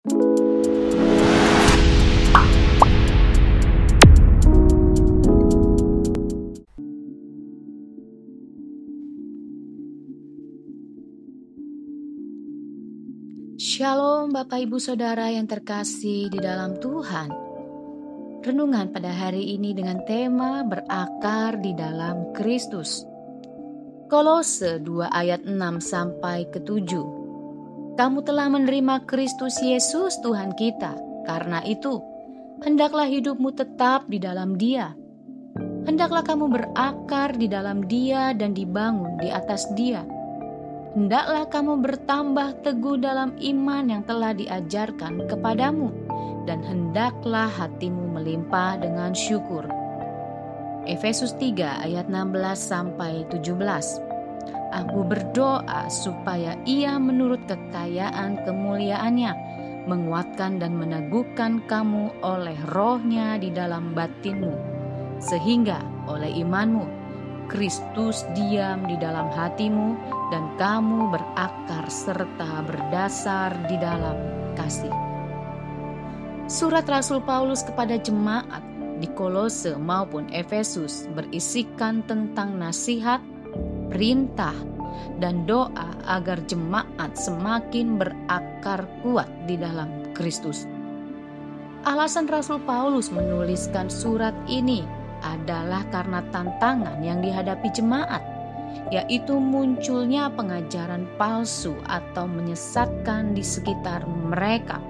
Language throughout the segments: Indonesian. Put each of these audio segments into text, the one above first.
Shalom Bapak Ibu Saudara yang terkasih di dalam Tuhan. Renungan pada hari ini dengan tema berakar di dalam Kristus. Kolose 2 ayat 6 sampai ke 7. Kamu telah menerima Kristus Yesus Tuhan kita. Karena itu, hendaklah hidupmu tetap di dalam Dia. Hendaklah kamu berakar di dalam Dia dan dibangun di atas Dia. Hendaklah kamu bertambah teguh dalam iman yang telah diajarkan kepadamu, dan hendaklah hatimu melimpah dengan syukur. Efesus 3 ayat 16 sampai 17. Aku berdoa supaya Ia menurut kekayaan kemuliaannya menguatkan dan meneguhkan kamu oleh Roh-Nya di dalam batinmu, sehingga oleh imanmu Kristus diam di dalam hatimu dan kamu berakar serta berdasar di dalam kasih. Surat Rasul Paulus kepada jemaat di Kolose maupun Efesus berisikan tentang nasihat, perintah, dan doa agar jemaat semakin berakar kuat di dalam Kristus. Alasan Rasul Paulus menuliskan surat ini adalah karena tantangan yang dihadapi jemaat, yaitu munculnya pengajaran palsu atau menyesatkan di sekitar mereka.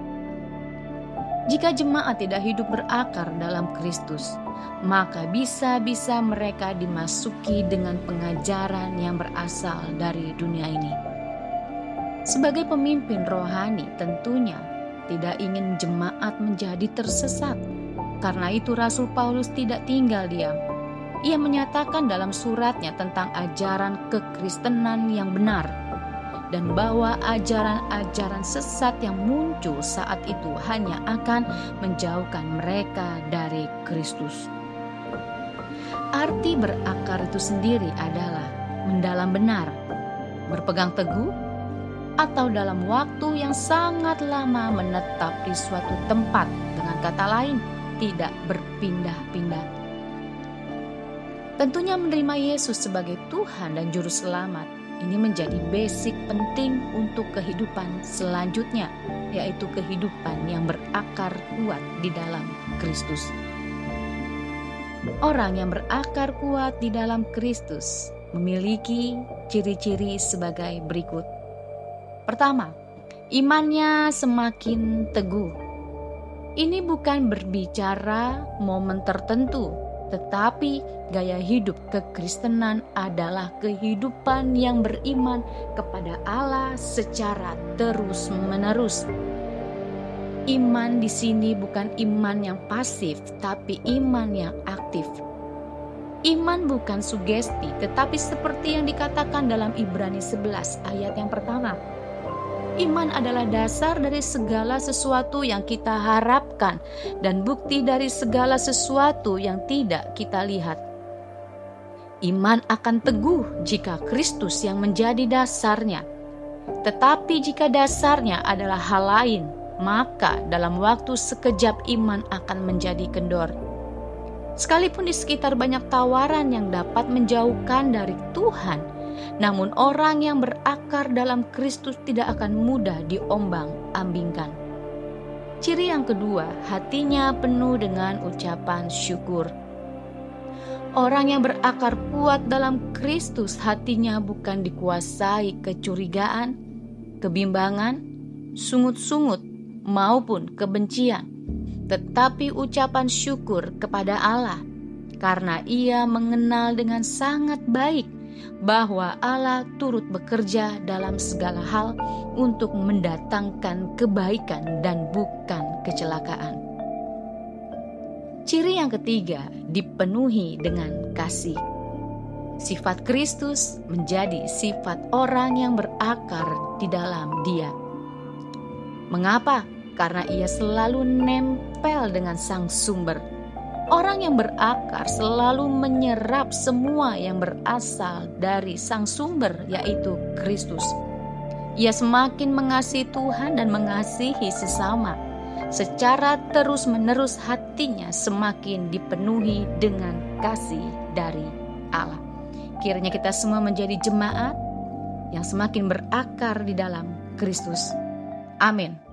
Jika jemaat tidak hidup berakar dalam Kristus, maka bisa-bisa mereka dimasuki dengan pengajaran yang berasal dari dunia ini. Sebagai pemimpin rohani tentunya tidak ingin jemaat menjadi tersesat. Karena itu Rasul Paulus tidak tinggal diam. Ia menyatakan dalam suratnya tentang ajaran kekristenan yang benar, dan bahwa ajaran-ajaran sesat yang muncul saat itu hanya akan menjauhkan mereka dari Kristus. Arti berakar itu sendiri adalah mendalam benar, berpegang teguh, atau dalam waktu yang sangat lama menetap di suatu tempat. Dengan kata lain, tidak berpindah-pindah. Tentunya menerima Yesus sebagai Tuhan dan Juru Selamat ini menjadi basic penting untuk kehidupan selanjutnya, yaitu kehidupan yang berakar kuat di dalam Kristus. Orang yang berakar kuat di dalam Kristus memiliki ciri-ciri sebagai berikut. Pertama, imannya semakin teguh. Ini bukan berbicara momen tertentu, tetapi gaya hidup kekristenan adalah kehidupan yang beriman kepada Allah secara terus-menerus. Iman di sini bukan iman yang pasif, tapi iman yang aktif. Iman bukan sugesti, tetapi seperti yang dikatakan dalam Ibrani 11 ayat yang pertama. Iman adalah dasar dari segala sesuatu yang kita harapkan dan bukti dari segala sesuatu yang tidak kita lihat. Iman akan teguh jika Kristus yang menjadi dasarnya. Tetapi jika dasarnya adalah hal lain, maka dalam waktu sekejap iman akan menjadi kendor. Sekalipun di sekitar banyak tawaran yang dapat menjauhkan dari Tuhan, namun orang yang berakar dalam Kristus tidak akan mudah diombang-ambingkan. Ciri yang kedua, hatinya penuh dengan ucapan syukur. Orang yang berakar kuat dalam Kristus, hatinya bukan dikuasai kecurigaan, kebimbangan, sungut-sungut, maupun kebencian, tetapi ucapan syukur kepada Allah, karena ia mengenal dengan sangat baik bahwa Allah turut bekerja dalam segala hal untuk mendatangkan kebaikan dan bukan kecelakaan. Ciri yang ketiga, dipenuhi dengan kasih. Sifat Kristus menjadi sifat orang yang berakar di dalam Dia. Mengapa? Karena ia selalu nempel dengan Sang Sumber. Orang yang berakar selalu menyerap semua yang berasal dari Sang Sumber, yaitu Kristus. ia semakin mengasihi Tuhan dan mengasihi sesama. Secara terus-menerus hatinya semakin dipenuhi dengan kasih dari Allah. Kiranya kita semua menjadi jemaat yang semakin berakar di dalam Kristus. Amin.